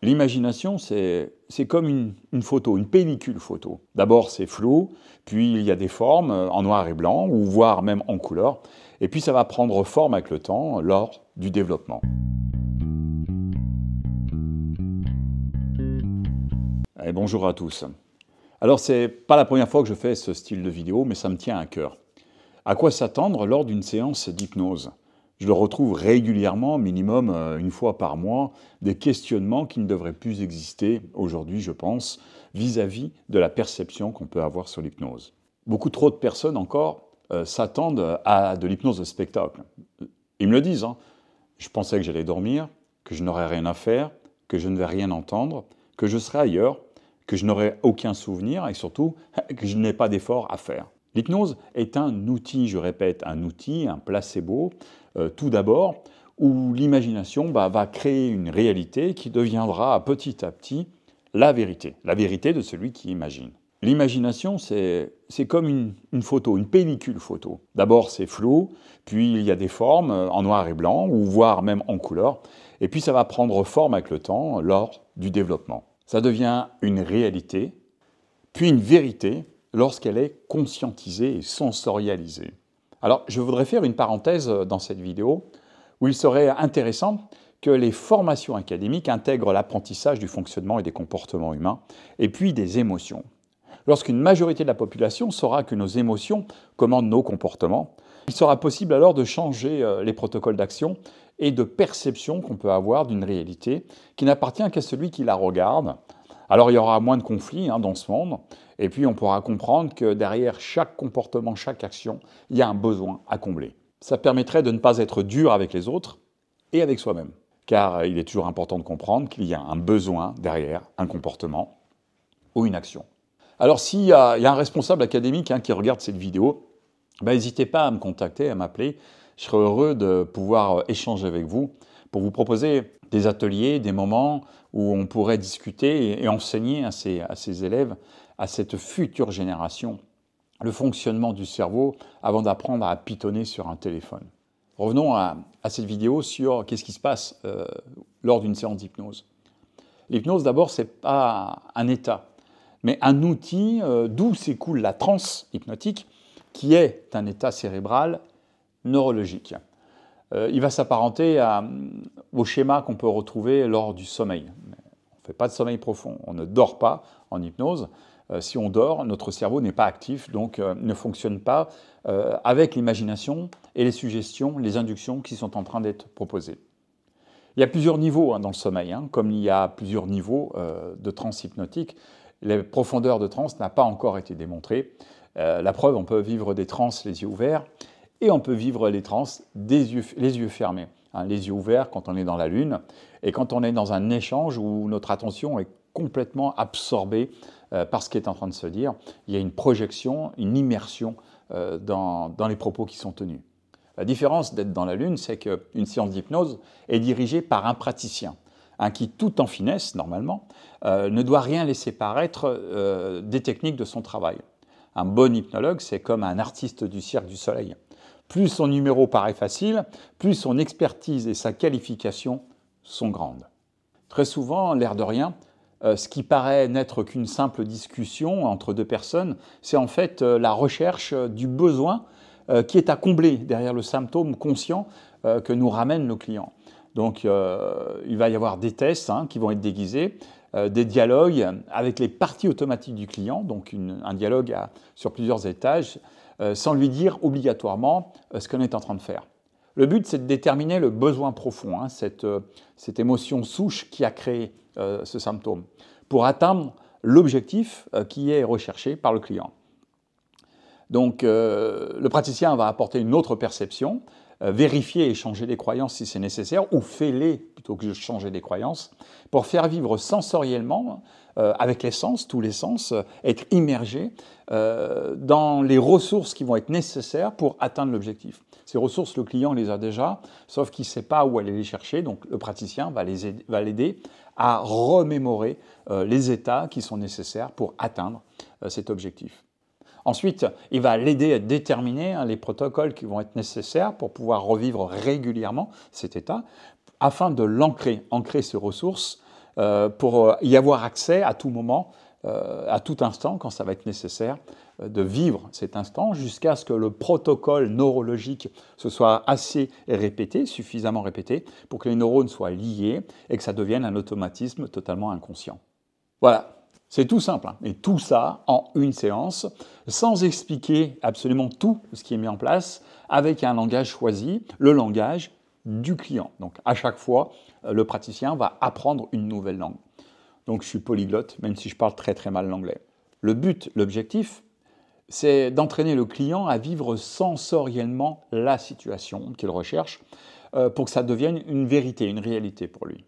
L'imagination, c'est comme une photo, une pellicule photo. D'abord, c'est flou, puis il y a des formes en noir et blanc, ou voire même en couleur, et puis ça va prendre forme avec le temps lors du développement. Et bonjour à tous. Alors, c'est pas la première fois que je fais ce style de vidéo, mais ça me tient à cœur. À quoi s'attendre lors d'une séance d'hypnose? Je le retrouve régulièrement, minimum une fois par mois, des questionnements qui ne devraient plus exister aujourd'hui, je pense, vis-à-vis de la perception qu'on peut avoir sur l'hypnose. Beaucoup trop de personnes encore s'attendent à de l'hypnose de spectacle. Ils me le disent, hein. Je pensais que j'allais dormir, que je n'aurais rien à faire, que je ne vais rien entendre, que je serai ailleurs, que je n'aurai aucun souvenir et surtout que je n'ai pas d'effort à faire. L'hypnose est un outil, je répète, un outil, un placebo, tout d'abord, où l'imagination va créer une réalité qui deviendra petit à petit la vérité de celui qui imagine. L'imagination, c'est comme une photo, une pellicule photo. D'abord, c'est flou, puis il y a des formes en noir et blanc, ou voire même en couleur, et puis ça va prendre forme avec le temps lors du développement. Ça devient une réalité, puis une vérité lorsqu'elle est conscientisée et sensorialisée. Alors, je voudrais faire une parenthèse dans cette vidéo où il serait intéressant que les formations académiques intègrent l'apprentissage du fonctionnement et des comportements humains, et puis des émotions. Lorsqu'une majorité de la population saura que nos émotions commandent nos comportements, il sera possible alors de changer les protocoles d'action et de perception qu'on peut avoir d'une réalité qui n'appartient qu'à celui qui la regarde. Alors il y aura moins de conflits dans ce monde, et puis on pourra comprendre que derrière chaque comportement, chaque action, il y a un besoin à combler. Ça permettrait de ne pas être dur avec les autres et avec soi-même, car il est toujours important de comprendre qu'il y a un besoin derrière un comportement ou une action. Alors s'il y a un responsable académique qui regarde cette vidéo, n'hésitez pas à me contacter, à m'appeler. Je serai heureux de pouvoir échanger avec vous pour vous proposer des ateliers, des moments où on pourrait discuter et enseigner à ces élèves, à cette future génération, le fonctionnement du cerveau avant d'apprendre à pitonner sur un téléphone. Revenons à cette vidéo sur qu'est-ce qui se passe lors d'une séance d'hypnose. L'hypnose, d'abord, ce n'est pas un état, mais un outil d'où s'écoule la transe hypnotique, qui est un état cérébral neurologique. Il va s'apparenter au schéma qu'on peut retrouver lors du sommeil. On ne fait pas de sommeil profond, on ne dort pas en hypnose. Si on dort, notre cerveau n'est pas actif, donc ne fonctionne pas avec l'imagination et les suggestions, les inductions qui sont en train d'être proposées. Il y a plusieurs niveaux dans le sommeil, comme il y a plusieurs niveaux de transe hypnotique. Les profondeurs de transe n'ont pas encore été démontrées. La preuve, on peut vivre des transes les yeux ouverts et on peut vivre les transes les yeux fermés. Les yeux ouverts quand on est dans la lune et quand on est dans un échange où notre attention est complètement absorbée par ce qui est en train de se dire. Il y a une projection, une immersion dans les propos qui sont tenus. La différence d'être dans la lune, c'est qu'une séance d'hypnose est dirigée par un praticien, qui, tout en finesse, normalement, ne doit rien laisser paraître des techniques de son travail. Un bon hypnologue, c'est comme un artiste du Cirque du Soleil. Plus son numéro paraît facile, plus son expertise et sa qualification sont grandes. Très souvent, l'air de rien, ce qui paraît n'être qu'une simple discussion entre deux personnes, c'est en fait la recherche du besoin qui est à combler derrière le symptôme conscient que nous ramène le client. Donc il va y avoir des tests qui vont être déguisés, des dialogues avec les parties automatiques du client, donc un dialogue sur plusieurs étages, sans lui dire obligatoirement ce qu'on est en train de faire. Le but, c'est de déterminer le besoin profond, cette émotion souche qui a créé ce symptôme, pour atteindre l'objectif qui est recherché par le client. Donc, le praticien va apporter une autre perception, vérifier et changer des croyances si c'est nécessaire, ou fêler plutôt que de changer des croyances, pour faire vivre sensoriellement, avec les sens, tous les sens, être immergé dans les ressources qui vont être nécessaires pour atteindre l'objectif. Ces ressources, le client les a déjà, sauf qu'il ne sait pas où aller les chercher, donc le praticien va l'aider à remémorer les états qui sont nécessaires pour atteindre cet objectif. Ensuite, il va l'aider à déterminer les protocoles qui vont être nécessaires pour pouvoir revivre régulièrement cet état, afin de ancrer ces ressources pour y avoir accès à tout moment, à tout instant, quand ça va être nécessaire, de vivre cet instant jusqu'à ce que le protocole neurologique se soit assez répété, suffisamment répété, pour que les neurones soient liés et que ça devienne un automatisme totalement inconscient. Voilà. C'est tout simple, hein. Et tout ça en une séance, sans expliquer absolument tout ce qui est mis en place, avec un langage choisi, le langage du client. Donc à chaque fois, le praticien va apprendre une nouvelle langue. Donc je suis polyglotte, même si je parle très très mal l'anglais. Le but, l'objectif, c'est d'entraîner le client à vivre sensoriellement la situation qu'il recherche pour que ça devienne une vérité, une réalité pour lui.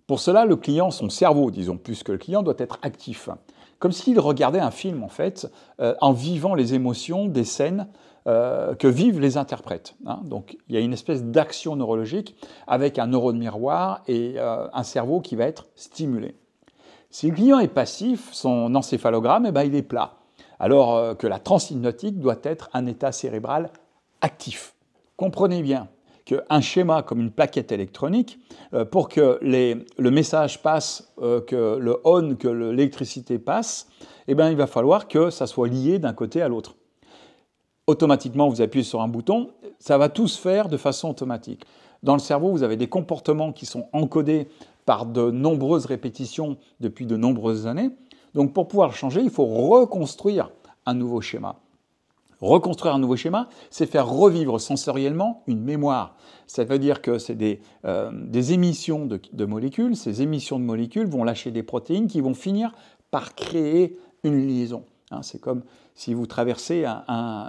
Pour cela, le client, son cerveau, disons plus que le client, doit être actif. Comme s'il regardait un film, en fait, en vivant les émotions des scènes que vivent les interprètes. Hein. Donc, il y a une espèce d'action neurologique avec un neurone miroir et un cerveau qui va être stimulé. Si le client est passif, son encéphalogramme, eh ben, il est plat. Alors que la transe hypnotique doit être un état cérébral actif. Comprenez bien qu'un schéma comme une plaquette électronique, pour que le message passe, que le on, que l'électricité passe, eh bien, il va falloir que ça soit lié d'un côté à l'autre. Automatiquement, vous appuyez sur un bouton, ça va tout se faire de façon automatique. Dans le cerveau, vous avez des comportements qui sont encodés par de nombreuses répétitions depuis de nombreuses années. Donc pour pouvoir le changer, il faut reconstruire un nouveau schéma. Reconstruire un nouveau schéma, c'est faire revivre sensoriellement une mémoire. Ça veut dire que c'est des émissions de molécules. Ces émissions de molécules vont lâcher des protéines qui vont finir par créer une liaison. Hein, c'est comme si vous traversez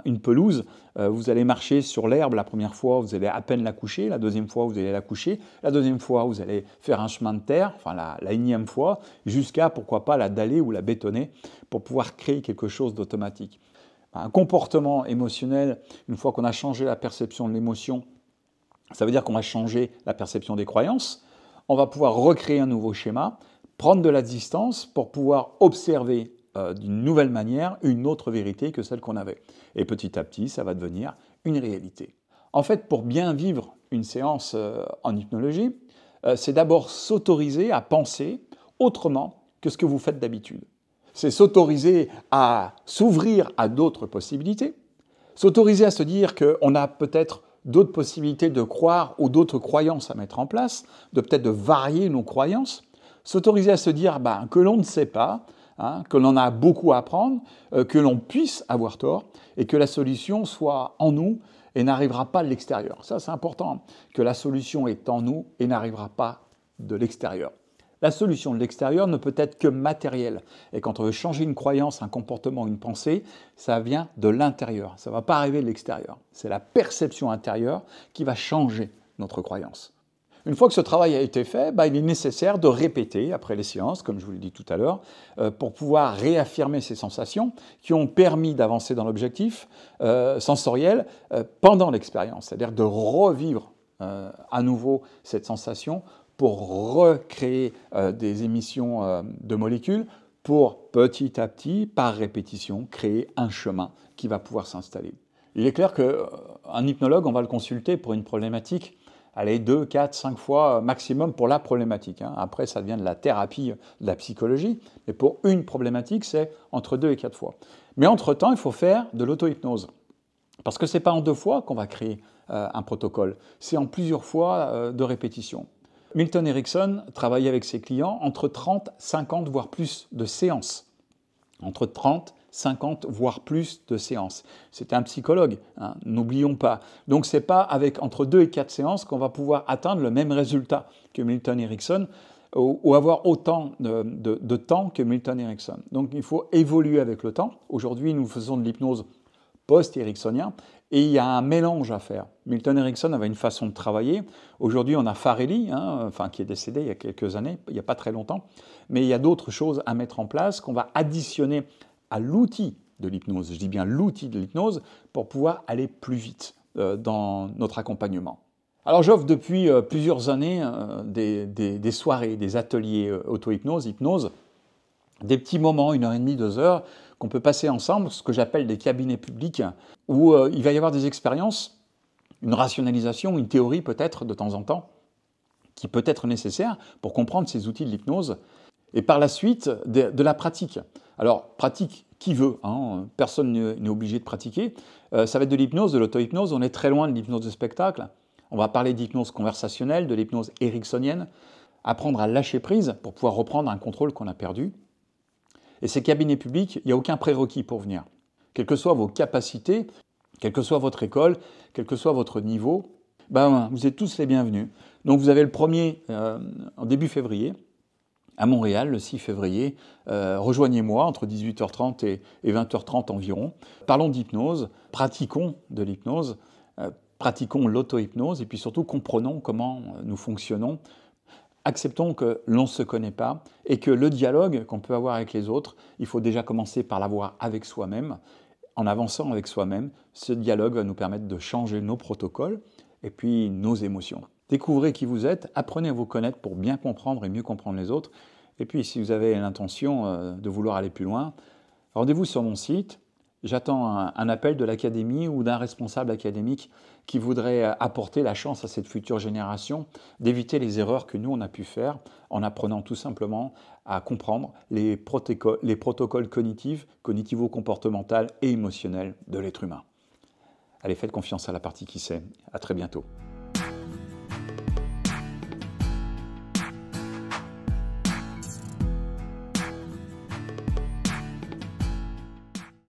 une pelouse, vous allez marcher sur l'herbe la première fois, vous allez à peine la coucher, la deuxième fois, vous allez la coucher, la deuxième fois, vous allez faire un chemin de terre, enfin la énième fois, jusqu'à, pourquoi pas, la daller ou la bétonner pour pouvoir créer quelque chose d'automatique. Un comportement émotionnel, une fois qu'on a changé la perception de l'émotion, ça veut dire qu'on va changer la perception des croyances, on va pouvoir recréer un nouveau schéma, prendre de la distance pour pouvoir observer d'une nouvelle manière une autre vérité que celle qu'on avait. Et petit à petit, ça va devenir une réalité. En fait, pour bien vivre une séance en hypnologie, c'est d'abord s'autoriser à penser autrement que ce que vous faites d'habitude. C'est s'autoriser à s'ouvrir à d'autres possibilités, s'autoriser à se dire qu'on a peut-être d'autres possibilités de croire ou d'autres croyances à mettre en place, de peut-être de varier nos croyances, s'autoriser à se dire que l'on ne sait pas, hein, que l'on a beaucoup à apprendre, que l'on puisse avoir tort et que la solution soit en nous et n'arrivera pas de l'extérieur. Ça, c'est important, que la solution est en nous et n'arrivera pas de l'extérieur. La solution de l'extérieur ne peut être que matérielle. Et quand on veut changer une croyance, un comportement, une pensée, ça vient de l'intérieur. Ça ne va pas arriver de l'extérieur. C'est la perception intérieure qui va changer notre croyance. Une fois que ce travail a été fait, il est nécessaire de répéter après les séances, comme je vous l'ai dit tout à l'heure, pour pouvoir réaffirmer ces sensations qui ont permis d'avancer dans l'objectif sensoriel pendant l'expérience. C'est-à-dire de revivre à nouveau cette sensation pour recréer des émissions de molécules, pour petit à petit, par répétition, créer un chemin qui va pouvoir s'installer. Il est clair qu'un hypnologue, on va le consulter pour une problématique, allez, 2, 4, 5 fois maximum pour la problématique. Hein. Après, ça devient de la thérapie, de la psychologie, mais pour une problématique, c'est entre 2 et 4 fois. Mais entre-temps, il faut faire de l'auto-hypnose. Parce que ce n'est pas en 2 fois qu'on va créer un protocole, c'est en plusieurs fois de répétition. Milton Erickson travaillait avec ses clients entre 30, 50, voire plus de séances. Entre 30, 50, voire plus de séances. C'était un psychologue, hein, n'oublions pas. Donc ce n'est pas avec entre 2 et 4 séances qu'on va pouvoir atteindre le même résultat que Milton Erickson ou avoir autant de temps que Milton Erickson. Donc il faut évoluer avec le temps. Aujourd'hui, nous faisons de l'hypnose post-ericksonien, et il y a un mélange à faire. Milton Erickson avait une façon de travailler. Aujourd'hui, on a Farelli, qui est décédé il y a quelques années, il n'y a pas très longtemps, mais il y a d'autres choses à mettre en place qu'on va additionner à l'outil de l'hypnose. Je dis bien l'outil de l'hypnose pour pouvoir aller plus vite dans notre accompagnement. Alors j'offre depuis plusieurs années des soirées, des ateliers auto-hypnose, hypnose, des petits moments, 1h30, 2 heures, qu'on peut passer ensemble, ce que j'appelle des cabinets publics, où il va y avoir des expériences, une rationalisation, une théorie peut-être de temps en temps, qui peut être nécessaire pour comprendre ces outils de l'hypnose. Et par la suite, de la pratique. Alors, pratique, qui veut, hein, personne n'est obligé de pratiquer. Ça va être de l'hypnose, de l'auto-hypnose. On est très loin de l'hypnose de spectacle. On va parler d'hypnose conversationnelle, de l'hypnose ericksonienne. Apprendre à lâcher prise pour pouvoir reprendre un contrôle qu'on a perdu. Et ces cabinets publics, il n'y a aucun prérequis pour venir. Quelles que soient vos capacités, quelle que soit votre école, quel que soit votre niveau, vous êtes tous les bienvenus. Donc vous avez le premier en début février, à Montréal, le 6 février. Rejoignez-moi entre 18h30 et 20h30 environ. Parlons d'hypnose, pratiquons de l'hypnose, pratiquons l'auto-hypnose et puis surtout comprenons comment nous fonctionnons. Acceptons que l'on ne se connaît pas et que le dialogue qu'on peut avoir avec les autres, il faut déjà commencer par l'avoir avec soi-même. En avançant avec soi-même, ce dialogue va nous permettre de changer nos protocoles et puis nos émotions. Découvrez qui vous êtes, apprenez à vous connaître pour bien comprendre et mieux comprendre les autres. Et puis si vous avez l'intention de vouloir aller plus loin, rendez-vous sur mon site. J'attends un appel de l'académie ou d'un responsable académique qui voudrait apporter la chance à cette future génération d'éviter les erreurs que nous, on a pu faire en apprenant tout simplement à comprendre les protocoles cognitifs, cognitivo-comportementaux et émotionnels de l'être humain. Allez, faites confiance à la partie qui sait. À très bientôt.